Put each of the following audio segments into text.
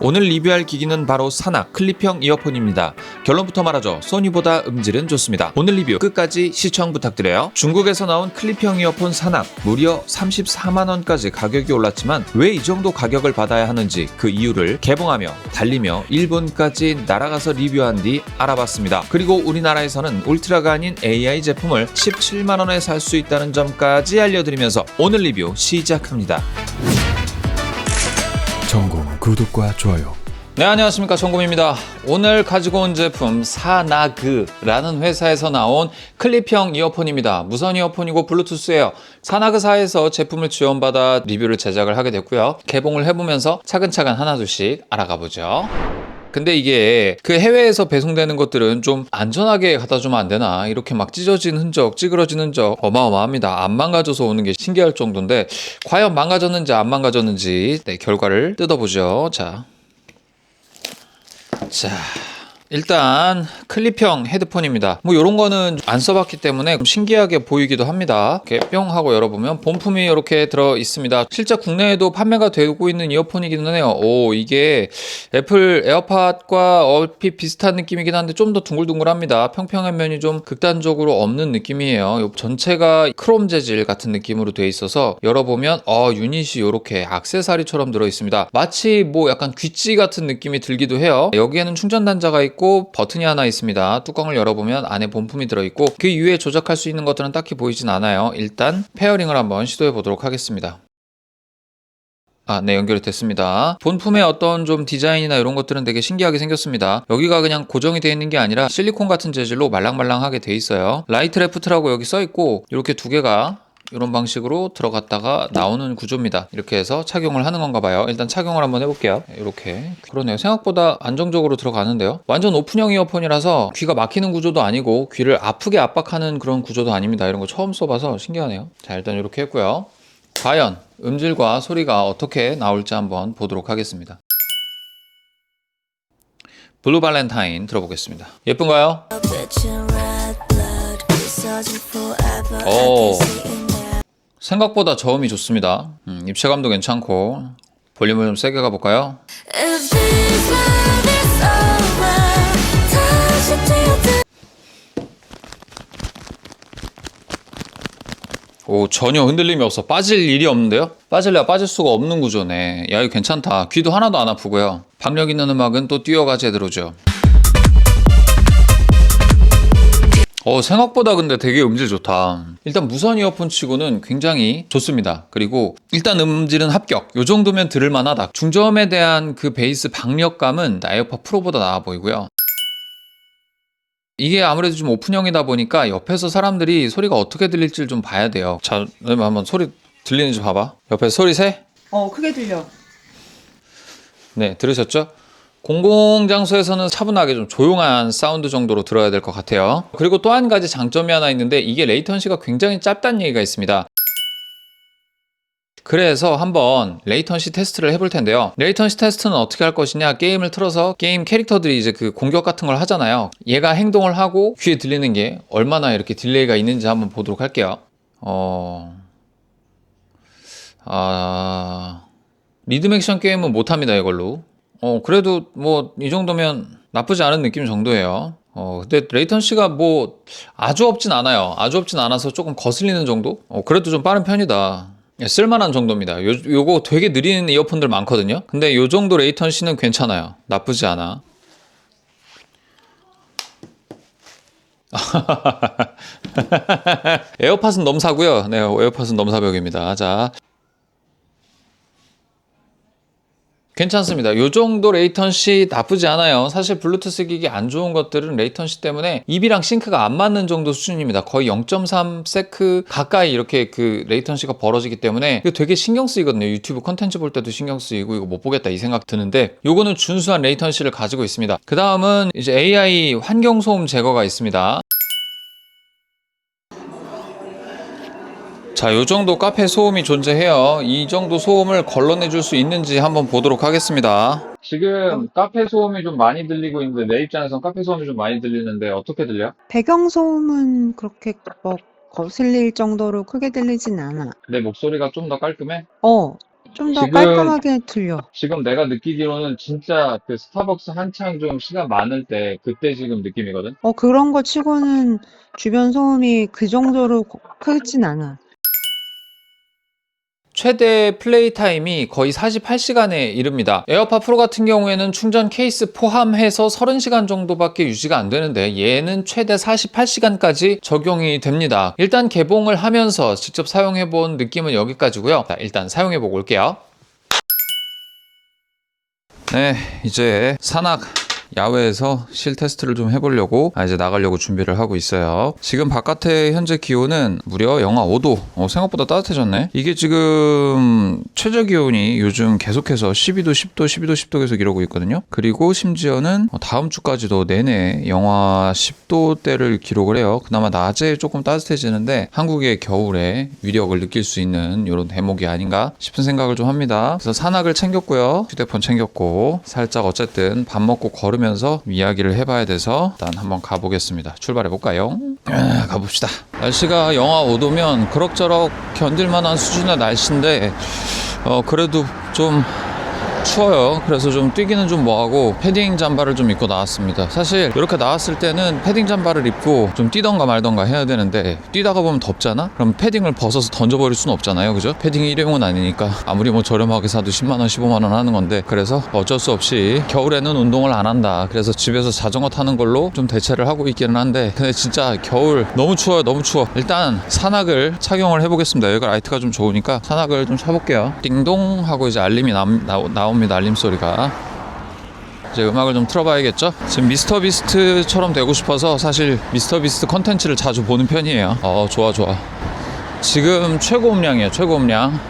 오늘 리뷰할 기기는 바로 사낙 클립형 이어폰입니다. 결론부터 말하죠. 소니보다 음질은 좋습니다. 오늘 리뷰 끝까지 시청 부탁드려요. 중국에서 나온 클립형 이어폰 사낙 무려 34만원까지 가격이 올랐지만 왜 이 정도 가격을 받아야 하는지 그 이유를 개봉하며 달리며 일본까지 날아가서 리뷰한 뒤 알아봤습니다. 그리고 우리나라에서는 울트라가 아닌 AI 제품을 17만원에 살 수 있다는 점까지 알려드리면서 오늘 리뷰 시작합니다. 전공 구독과 좋아요. 네, 안녕하십니까, 정곰입니다. 오늘 가지고 온 제품 사나그라는 회사에서 나온 클립형 이어폰입니다. 무선 이어폰이고 블루투스예요. 사나그사에서 제품을 지원받아 리뷰를 제작을 하게 됐고요. 개봉을 해보면서 차근차근 하나둘씩 알아가 보죠. 근데 이게 그 해외에서 배송되는 것들은 좀 안전하게 갖다 주면 안 되나, 이렇게 막 찢어진 흔적, 찌그러진 흔적 어마어마합니다. 안 망가져서 오는 게 신기할 정도인데 과연 망가졌는지 안 망가졌는지 결과를 뜯어보죠. 자, 일단 클립형 헤드폰입니다. 뭐 이런 거는 안 써봤기 때문에 좀 신기하게 보이기도 합니다. 이렇게 뿅 하고 열어보면 본품이 이렇게 들어 있습니다. 실제 국내에도 판매가 되고 있는 이어폰이기는 해요. 오, 이게 애플 에어팟과 얼핏 비슷한 느낌이긴 한데 좀 더 둥글둥글합니다. 평평한 면이 좀 극단적으로 없는 느낌이에요. 전체가 크롬 재질 같은 느낌으로 되어 있어서 열어보면 유닛이 이렇게 액세서리처럼 들어 있습니다. 마치 뭐 약간 귀찌 같은 느낌이 들기도 해요. 여기에는 충전 단자가 있고 버튼이 하나 있습니다. 뚜껑을 열어보면 안에 본품이 들어있고 그 이후에 조작할 수 있는 것들은 딱히 보이진 않아요. 일단 페어링을 한번 시도해 보도록 하겠습니다. 네, 연결이 됐습니다. 본품의 어떤 좀 디자인이나 이런 것들은 되게 신기하게 생겼습니다. 여기가 그냥 고정이 되어 있는 게 아니라 실리콘 같은 재질로 말랑말랑하게 돼 있어요. 라이트 레프트라고 여기 써 있고 이렇게 두 개가 이런 방식으로 들어갔다가 나오는 구조입니다. 이렇게 해서 착용을 하는 건가 봐요. 일단 착용을 한번 해볼게요. 이렇게. 그러네요. 생각보다 안정적으로 들어가는데요. 완전 오픈형 이어폰이라서 귀가 막히는 구조도 아니고 귀를 아프게 압박하는 그런 구조도 아닙니다. 이런 거 처음 써봐서 신기하네요. 자, 일단 이렇게 했고요. 과연 음질과 소리가 어떻게 나올지 한번 보도록 하겠습니다. 블루 발렌타인 들어보겠습니다. 예쁜가요? 오, 생각보다 저음이 좋습니다. 입체감도 괜찮고 볼륨을 좀 세게 가볼까요? 오, 전혀 흔들림이 없어. 빠질 일이 없는데요? 빠질래야 빠질 수가 없는 구조네. 야, 이거 괜찮다. 귀도 하나도 안 아프고요. 박력 있는 음악은 또 띄어가 제대로죠. 생각보다 근데 되게 음질 좋다. 일단 무선 이어폰 치고는 굉장히 좋습니다. 그리고 일단 음질은 합격. 요 정도면 들을만 하다. 중저음에 대한 그 베이스 박력감은 에어팟 프로보다 나아 보이고요. 이게 아무래도 좀 오픈형이다 보니까 옆에서 사람들이 소리가 어떻게 들릴지를 좀 봐야 돼요. 자, 한번 소리 들리는지 봐봐. 옆에 소리 새? 크게 들려. 네, 들으셨죠? 공공장소에서는 차분하게 좀 조용한 사운드 정도로 들어야 될 것 같아요. 그리고 또 한 가지 장점이 하나 있는데 이게 레이턴시가 굉장히 짧다는 얘기가 있습니다. 그래서 한번 레이턴시 테스트를 해볼 텐데요. 레이턴시 테스트는 어떻게 할 것이냐, 게임을 틀어서 게임 캐릭터들이 이제 그 공격 같은 걸 하잖아요. 얘가 행동을 하고 귀에 들리는 게 얼마나 이렇게 딜레이가 있는지 한번 보도록 할게요. 리듬 액션 게임은 못합니다, 이걸로. 그래도 뭐 이 정도면 나쁘지 않은 느낌 정도예요. 근데 레이턴시가 뭐 아주 없진 않아요. 아주 없진 않아서 조금 거슬리는 정도? 그래도 좀 빠른 편이다. 쓸만한 정도입니다. 요거 되게 느린 이어폰들 많거든요. 근데 요 정도 레이턴시는 괜찮아요. 나쁘지 않아. 에어팟은 넘사고요. 네, 에어팟은 넘사벽입니다. 자, 괜찮습니다. 요 정도 레이턴시 나쁘지 않아요. 사실 블루투스 기기 안 좋은 것들은 레이턴시 때문에 입이랑 싱크가 안 맞는 정도 수준입니다. 거의 0.3세크 가까이 이렇게 그 레이턴시가 벌어지기 때문에 이거 되게 신경 쓰이거든요. 유튜브 컨텐츠 볼 때도 신경 쓰이고 이거 못 보겠다 이 생각 드는데 요거는 준수한 레이턴시를 가지고 있습니다. 그 다음은 이제 AI 환경 소음 제거가 있습니다. 자, 요 정도 카페 소음이 존재해요. 이 정도 소음을 걸러내줄 수 있는지 한번 보도록 하겠습니다. 지금 카페 소음이 좀 많이 들리고 있는데 내 입장에선 카페 소음이 좀 많이 들리는데 어떻게 들려? 배경소음은 그렇게 거슬릴 정도로 크게 들리진 않아. 내 목소리가 좀 더 깔끔해? 좀 더 지금 깔끔하게 들려. 지금 내가 느끼기로는 진짜 그 스타벅스 한창 좀 시간 많을 때 그때 지금 느낌이거든. 그런 거 치고는 주변 소음이 그 정도로 크진 않아. 최대 플레이 타임이 거의 48시간에 이릅니다. 에어팟 프로 같은 경우에는 충전 케이스 포함해서 30시간 정도밖에 유지가 안 되는데 얘는 최대 48시간까지 적용이 됩니다. 일단 개봉을 하면서 직접 사용해 본 느낌은 여기까지고요. 자, 일단 사용해 보고 올게요. 네, 이제 산악 야외에서 실 테스트를 좀 해보려고 이제 나가려고 준비를 하고 있어요. 지금 바깥의 현재 기온은 무려 영하 5도. 생각보다 따뜻해졌네. 이게 지금 최저 기온이 요즘 계속해서 12도, 10도, 12도, 10도 계속 이러고 있거든요. 그리고 심지어는 다음 주까지도 내내 영하 10도대를 기록을 해요. 그나마 낮에 조금 따뜻해지는데 한국의 겨울에 위력을 느낄 수 있는 이런 대목이 아닌가 싶은 생각을 좀 합니다. 그래서 산악을 챙겼고요. 휴대폰 챙겼고 살짝 어쨌든 밥 먹고 걸으면서 이야기를 해봐야 돼서 일단 한번 가보겠습니다. 출발해볼까요? 가봅시다. 날씨가 영하 5도면 그럭저럭 견딜만한 수준의 날씨인데 그래도 좀 추워요. 그래서 좀 뛰기는 좀 뭐하고 패딩 잠바를 좀 입고 나왔습니다. 사실 이렇게 나왔을 때는 패딩 잠바를 입고 좀 뛰던가 말던가 해야 되는데 뛰다가 보면 덥잖아? 그럼 패딩을 벗어서 던져버릴 수는 없잖아요. 그죠? 패딩이 일회용은 아니니까 아무리 뭐 저렴하게 사도 10만원 15만원 하는 건데 그래서 어쩔 수 없이 겨울에는 운동을 안 한다. 그래서 집에서 자전거 타는 걸로 좀 대체를 하고 있기는 한데 근데 진짜 겨울 너무 추워요. 너무 추워. 일단 산악을 착용을 해보겠습니다. 여기가 라이트가 좀 좋으니까 산악을 좀 쳐볼게요. 띵동 하고 이제 알림이 나옵니다. 알림 소리가. 이제 음악을 좀 틀어봐야겠죠? 지금 미스터 비스트처럼 되고 싶어서 사실 미스터 비스트 컨텐츠를 자주 보는 편이에요. 좋아. 지금 최고 음량이에요. 최고 음량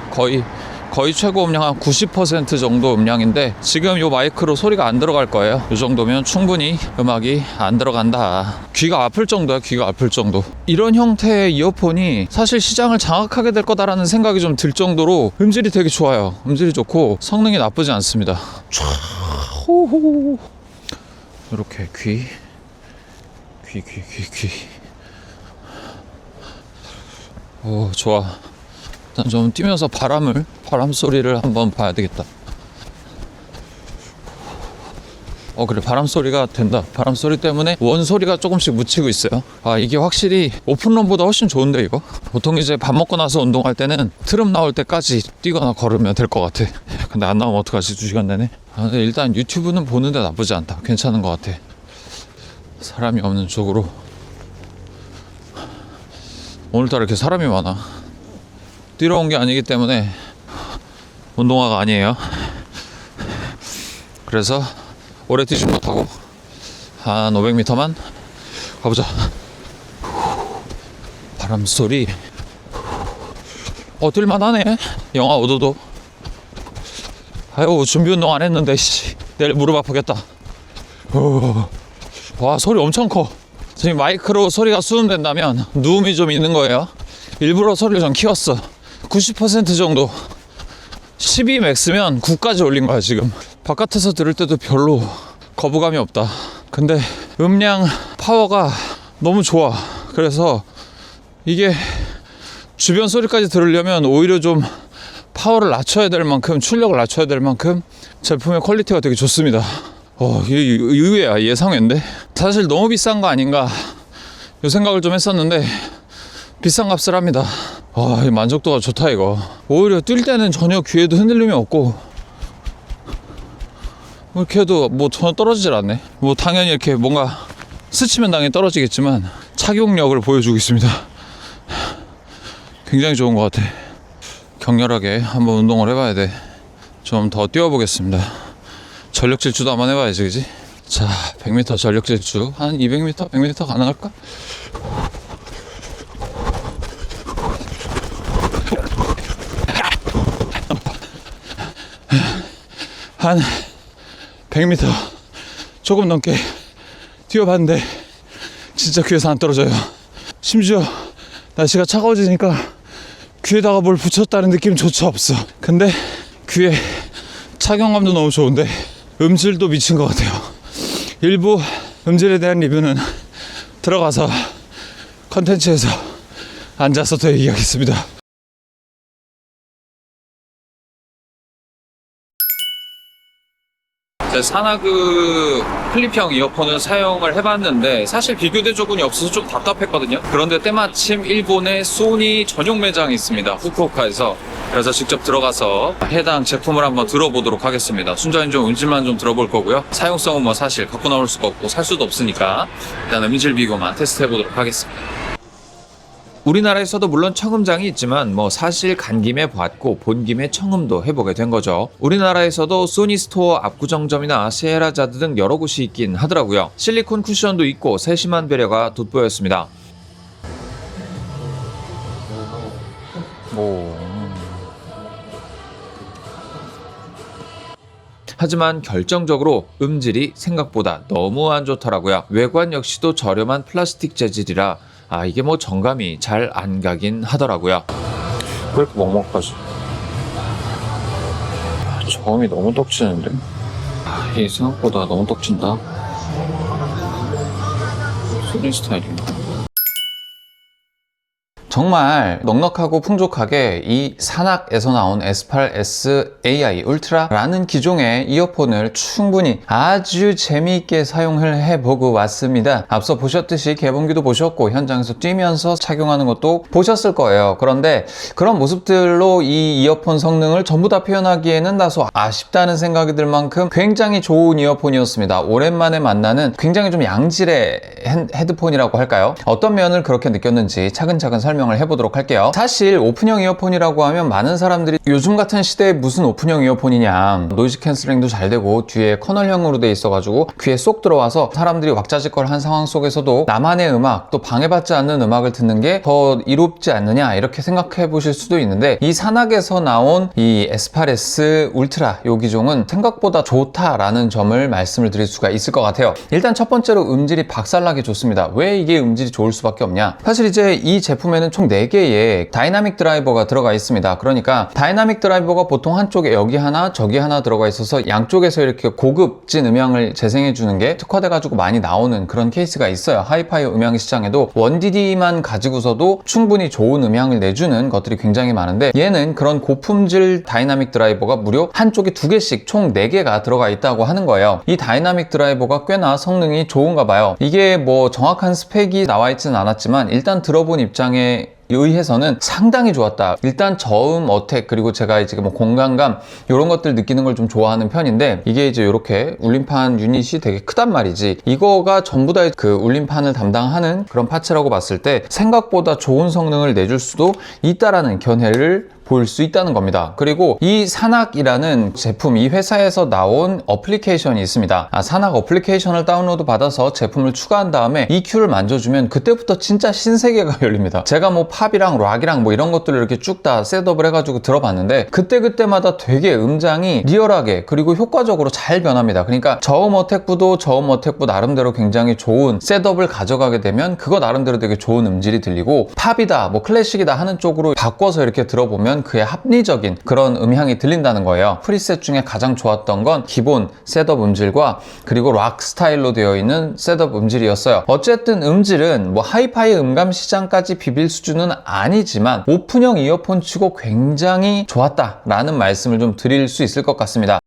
거의 최고 음량 한 90% 정도 음량인데 지금 요 마이크로 소리가 안 들어갈 거예요. 요 정도면 충분히 음악이 안 들어간다. 귀가 아플 정도야. 귀가 아플 정도. 이런 형태의 이어폰이 사실 시장을 장악하게 될 거다라는 생각이 좀 들 정도로 음질이 되게 좋아요. 음질이 좋고 성능이 나쁘지 않습니다. 이렇게 귀. 오, 좋아. 일단 좀 뛰면서 바람 소리를 한번 봐야 되겠다. 그래, 바람 소리가 된다. 바람 소리 때문에 원 소리가 조금씩 묻히고 있어요. 이게 확실히 오픈런보다 훨씬 좋은데 이거? 보통 이제 밥 먹고 나서 운동할 때는 트름 나올 때까지 뛰거나 걸으면 될 것 같아. 근데 안 나오면 어떡하지? 2시간 내내? 근데 일단 유튜브는 보는데 나쁘지 않다. 괜찮은 것 같아. 사람이 없는 쪽으로. 오늘따라 이렇게 사람이 많아. 뛰러 온 게 아니기 때문에 운동화가 아니에요. 그래서 오래 뛰지 못하고 한 500m만 가보자. 바람 소리. 뛸만하네. 영하 5도도. 아유, 준비 운동 안 했는데 내일 무릎 아프겠다. 와, 소리 엄청 커. 지금 마이크로 소리가 수음된다면 누움이 좀 있는 거예요. 일부러 소리를 좀 키웠어. 90% 정도. 12 맥스면 9까지 올린 거야 지금. 바깥에서 들을 때도 별로 거부감이 없다. 근데 음량 파워가 너무 좋아. 그래서 이게 주변 소리까지 들으려면 오히려 좀 파워를 낮춰야 될 만큼, 출력을 낮춰야 될 만큼 제품의 퀄리티가 되게 좋습니다. 이게 의외야. 예상외인데 사실 너무 비싼 거 아닌가 이 생각을 좀 했었는데 비싼 값을 합니다. 이 만족도가 좋다 이거. 오히려 뛸 때는 전혀 귀에도 흔들림이 없고 이렇게 해도 뭐 전혀 떨어지질 않네. 뭐 당연히 이렇게 뭔가 스치면 당연히 떨어지겠지만 착용력을 보여주고 있습니다. 굉장히 좋은 것 같아. 격렬하게 한번 운동을 해봐야 돼. 좀 더 뛰어보겠습니다. 전력 질주도 한번 해봐야지, 그지? 자, 100m 전력 질주 한 200m, 100m 가능할까? 한 100m 조금 넘게 뛰어봤는데 진짜 귀에서 안 떨어져요. 심지어 날씨가 차가워지니까 귀에다가 뭘 붙였다는 느낌조차 없어. 근데 귀에 착용감도 너무 좋은데 음질도 미친 것 같아요. 일부 음질에 대한 리뷰는 들어가서 컨텐츠에서 앉아서 더 얘기하겠습니다. 사나그 클립형 이어폰을 사용을 해봤는데 사실 비교 대조군이 없어서 좀 답답했거든요. 그런데 때마침 일본에 소니 전용 매장이 있습니다. 후쿠오카에서. 그래서 직접 들어가서 해당 제품을 한번 들어보도록 하겠습니다. 순전히 좀 음질만 좀 들어볼 거고요. 사용성은 뭐 사실 갖고 나올 수가 없고 살 수도 없으니까 일단 음질 비교만 테스트 해보도록 하겠습니다. 우리나라에서도 물론 청음장이 있지만 뭐 사실 간 김에 봤고 본 김에 청음도 해보게 된 거죠. 우리나라에서도 소니 스토어 압구정점이나 세헤라자드 등 여러 곳이 있긴 하더라고요. 실리콘 쿠션도 있고 세심한 배려가 돋보였습니다. 하지만 결정적으로 음질이 생각보다 너무 안 좋더라고요. 외관 역시도 저렴한 플라스틱 재질이라 이게 뭐 정감이 잘 안 가긴 하더라고요. 왜 이렇게 먹먹하지? 저음이 너무 떡지는데? 이게 생각보다 너무 떡진다. 소리 스타일인가? 정말 넉넉하고 풍족하게 이 산악에서 나온 S8S AI 울트라라는 기종의 이어폰을 충분히 아주 재미있게 사용을 해보고 왔습니다. 앞서 보셨듯이 개봉기도 보셨고 현장에서 뛰면서 착용하는 것도 보셨을 거예요. 그런데 그런 모습들로 이 이어폰 성능을 전부 다 표현하기에는 다소 아쉽다는 생각이 들 만큼 굉장히 좋은 이어폰이었습니다. 오랜만에 만나는 굉장히 좀 양질의 헤드폰이라고 할까요? 어떤 면을 그렇게 느꼈는지 차근차근 설명을 해보도록 할게요. 사실 오픈형 이어폰이라고 하면 많은 사람들이 요즘 같은 시대에 무슨 오픈형 이어폰이냐, 노이즈 캔슬링도 잘 되고 뒤에 커널형으로 돼 있어가지고 귀에 쏙 들어와서 사람들이 왁자지껄한 상황 속에서도 나만의 음악, 또 방해받지 않는 음악을 듣는 게 더 이롭지 않느냐 이렇게 생각해 보실 수도 있는데, 이 산악에서 나온 이 S8S 울트라 이 기종은 생각보다 좋다라는 점을 말씀을 드릴 수가 있을 것 같아요. 일단 첫 번째로 음질이 박살나게 좋습니다. 왜 이게 음질이 좋을 수밖에 없냐? 사실 이제 이 제품에는 총 4개의 다이나믹 드라이버가 들어가 있습니다. 그러니까 다이나믹 드라이버가 보통 한쪽에 여기 하나 저기 하나 들어가 있어서 양쪽에서 이렇게 고급진 음향을 재생해 주는 게 특화돼 가지고 많이 나오는 그런 케이스가 있어요. 하이파이 음향 시장에도 1DD만 가지고서도 충분히 좋은 음향을 내주는 것들이 굉장히 많은데, 얘는 그런 고품질 다이나믹 드라이버가 무려 한쪽에 2개씩 총 4개가 들어가 있다고 하는 거예요. 이 다이나믹 드라이버가 꽤나 성능이 좋은가 봐요. 이게 뭐 정확한 스펙이 나와 있지는 않았지만 일단 들어본 입장에 의해서는 상당히 좋았다. 일단 저음, 어택, 그리고 제가 이제 뭐 공간감 이런 것들 느끼는 걸 좀 좋아하는 편인데, 이게 이제 이렇게 울림판 유닛이 되게 크단 말이지. 이거가 전부 다 그 울림판을 담당하는 그런 파츠라고 봤을 때 생각보다 좋은 성능을 내줄 수도 있다라는 견해를 볼 수 있다는 겁니다. 그리고 이 산악이라는 제품, 이 회사에서 나온 어플리케이션이 있습니다. 산악 어플리케이션을 다운로드 받아서 제품을 추가한 다음에 EQ를 만져주면 그때부터 진짜 신세계가 열립니다. 제가 뭐 팝이랑 락이랑 뭐 이런 것들을 이렇게 쭉 다 셋업을 해가지고 들어봤는데 그때그때마다 되게 음장이 리얼하게 그리고 효과적으로 잘 변합니다. 그러니까 저음 어택부도 저음 어택부 나름대로 굉장히 좋은 셋업을 가져가게 되면 그거 나름대로 되게 좋은 음질이 들리고, 팝이다 뭐 클래식이다 하는 쪽으로 바꿔서 이렇게 들어보면 그의 합리적인 그런 음향이 들린다는 거예요. 프리셋 중에 가장 좋았던 건 기본 셋업 음질과 그리고 락 스타일로 되어 있는 셋업 음질이었어요. 어쨌든 음질은 뭐 하이파이 음감 시장까지 비빌 수준은 아니지만 오픈형 이어폰 치고 굉장히 좋았다라는 말씀을 좀 드릴 수 있을 것 같습니다.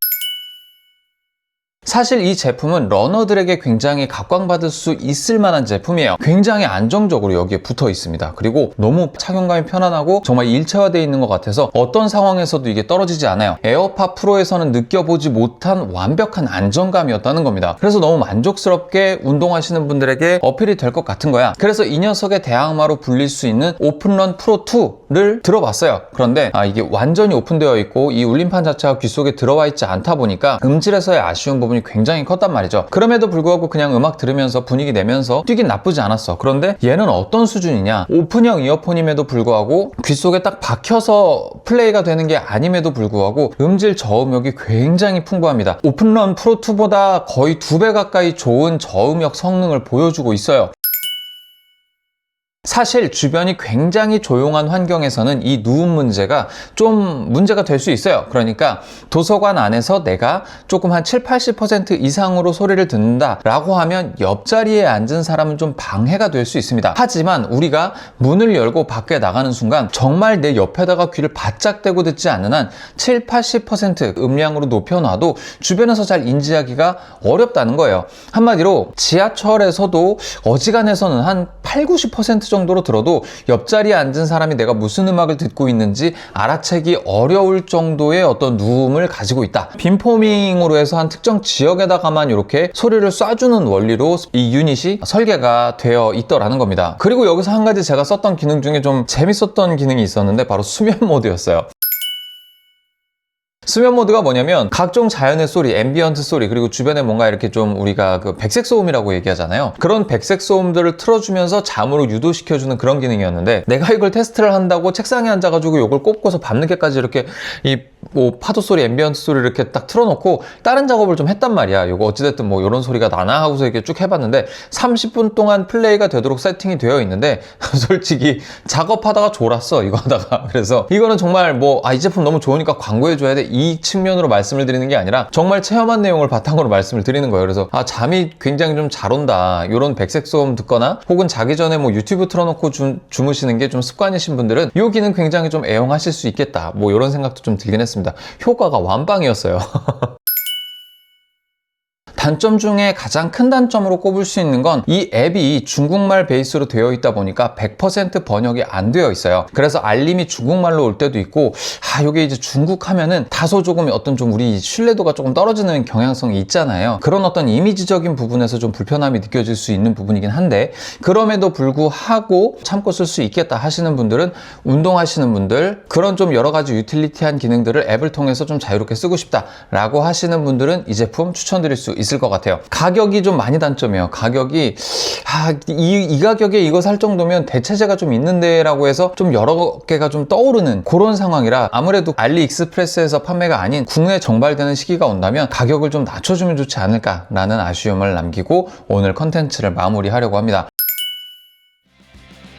사실 이 제품은 러너들에게 굉장히 각광받을 수 있을 만한 제품이에요. 굉장히 안정적으로 여기에 붙어 있습니다. 그리고 너무 착용감이 편안하고 정말 일체화되어 있는 것 같아서 어떤 상황에서도 이게 떨어지지 않아요. 에어팟 프로에서는 느껴보지 못한 완벽한 안정감이었다는 겁니다. 그래서 너무 만족스럽게 운동하시는 분들에게 어필이 될 것 같은 거야. 그래서 이 녀석의 대항마로 불릴 수 있는 오픈런 프로 2를 들어봤어요. 그런데 이게 완전히 오픈되어 있고 이 울림판 자체가 귀 속에 들어와 있지 않다 보니까 음질에서의 아쉬운 부분이 굉장히 컸단 말이죠. 그럼에도 불구하고 그냥 음악 들으면서 분위기 내면서 뛰긴 나쁘지 않았어. 그런데 얘는 어떤 수준이냐, 오픈형 이어폰임에도 불구하고 귀 속에 딱 박혀서 플레이가 되는 게 아님에도 불구하고 음질 저음역이 굉장히 풍부합니다. 오픈런 프로2보다 거의 2배 가까이 좋은 저음역 성능을 보여주고 있어요. 사실 주변이 굉장히 조용한 환경에서는 이 누움 문제가 좀 문제가 될 수 있어요. 그러니까 도서관 안에서 내가 조금 한 7-80% 이상으로 소리를 듣는다라고 하면 옆자리에 앉은 사람은 좀 방해가 될 수 있습니다. 하지만 우리가 문을 열고 밖에 나가는 순간 정말 내 옆에다가 귀를 바짝 대고 듣지 않는 한 7-80% 음량으로 높여놔도 주변에서 잘 인지하기가 어렵다는 거예요. 한마디로 지하철에서도 어지간해서는 한 8-90% 정도로 들어도 옆자리에 앉은 사람이 내가 무슨 음악을 듣고 있는지 알아채기 어려울 정도의 어떤 누움을 가지고 있다. 빔포밍으로 해서 한 특정 지역에다가만 이렇게 소리를 쏴주는 원리로 이 유닛이 설계가 되어 있더라는 겁니다. 그리고 여기서 한 가지 제가 썼던 기능 중에 좀 재밌었던 기능이 있었는데 바로 수면 모드였어요. 수면 모드가 뭐냐면 각종 자연의 소리, 앰비언트 소리, 그리고 주변에 뭔가 이렇게 좀 우리가 그 백색 소음이라고 얘기하잖아요. 그런 백색 소음들을 틀어주면서 잠으로 유도시켜주는 그런 기능이었는데, 내가 이걸 테스트를 한다고 책상에 앉아가지고 이걸 꼽고서 밤늦게까지 이렇게 뭐 파도 소리, 앰비언트 소리 이렇게 딱 틀어놓고 다른 작업을 좀 했단 말이야. 이거 어찌됐든 뭐 이런 소리가 나나 하고서 이렇게 쭉 해봤는데 30분 동안 플레이가 되도록 세팅이 되어 있는데 솔직히 작업하다가 졸았어, 이거 하다가. 그래서 이거는 정말 뭐 이 제품 너무 좋으니까 광고해줘야 돼, 이 측면으로 말씀을 드리는 게 아니라 정말 체험한 내용을 바탕으로 말씀을 드리는 거예요. 그래서 잠이 굉장히 좀 잘 온다, 이런 백색 소음 듣거나 혹은 자기 전에 뭐 유튜브 틀어놓고 주무시는 게 좀 습관이신 분들은 이 기능 굉장히 좀 애용하실 수 있겠다, 뭐 이런 생각도 좀 들긴 했습니다. 효과가 완빵이었어요. 단점 중에 가장 큰 단점으로 꼽을 수 있는 건 이 앱이 중국말 베이스로 되어 있다 보니까 100% 번역이 안 되어 있어요. 그래서 알림이 중국말로 올 때도 있고, 이게 이제 중국 하면은 다소 조금 어떤 좀 우리 신뢰도가 조금 떨어지는 경향성이 있잖아요. 그런 어떤 이미지적인 부분에서 좀 불편함이 느껴질 수 있는 부분이긴 한데, 그럼에도 불구하고 참고 쓸 수 있겠다 하시는 분들은, 운동하시는 분들, 그런 좀 여러 가지 유틸리티한 기능들을 앱을 통해서 좀 자유롭게 쓰고 싶다라고 하시는 분들은 이 제품 추천드릴 수 있을 것 같아요. 가격이 좀 많이 단점이에요. 가격이 이 가격에 이거 살 정도면 대체재가 좀 있는데 라고 해서 좀 여러 개가 좀 떠오르는 그런 상황이라, 아무래도 알리익스프레스에서 판매가 아닌 국내에 정발되는 시기가 온다면 가격을 좀 낮춰주면 좋지 않을까라는 아쉬움을 남기고 오늘 컨텐츠를 마무리하려고 합니다.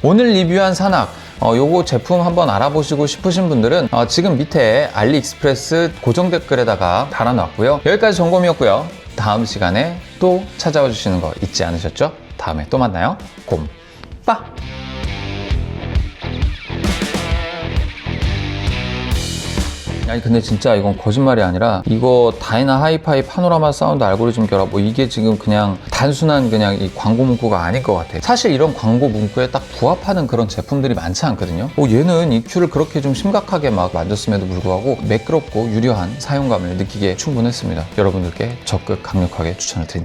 오늘 리뷰한 산악, 요거 제품 한번 알아보시고 싶으신 분들은 지금 밑에 알리익스프레스 고정 댓글에다가 달아놨고요. 여기까지 점검이었고요. 다음 시간에 또 찾아와 주시는 거 잊지 않으셨죠? 다음에 또 만나요. 곰빠! 아니 근데 진짜 이건 거짓말이 아니라, 이거 다이나 하이파이 파노라마 사운드 알고리즘 결합, 뭐 이게 지금 그냥 단순한 그냥 이 광고 문구가 아닐 것 같아. 사실 이런 광고 문구에 딱 부합하는 그런 제품들이 많지 않거든요. 얘는 EQ를 그렇게 좀 심각하게 막 만졌음에도 불구하고 매끄럽고 유려한 사용감을 느끼기에 충분했습니다. 여러분들께 적극 강력하게 추천을 드립니다.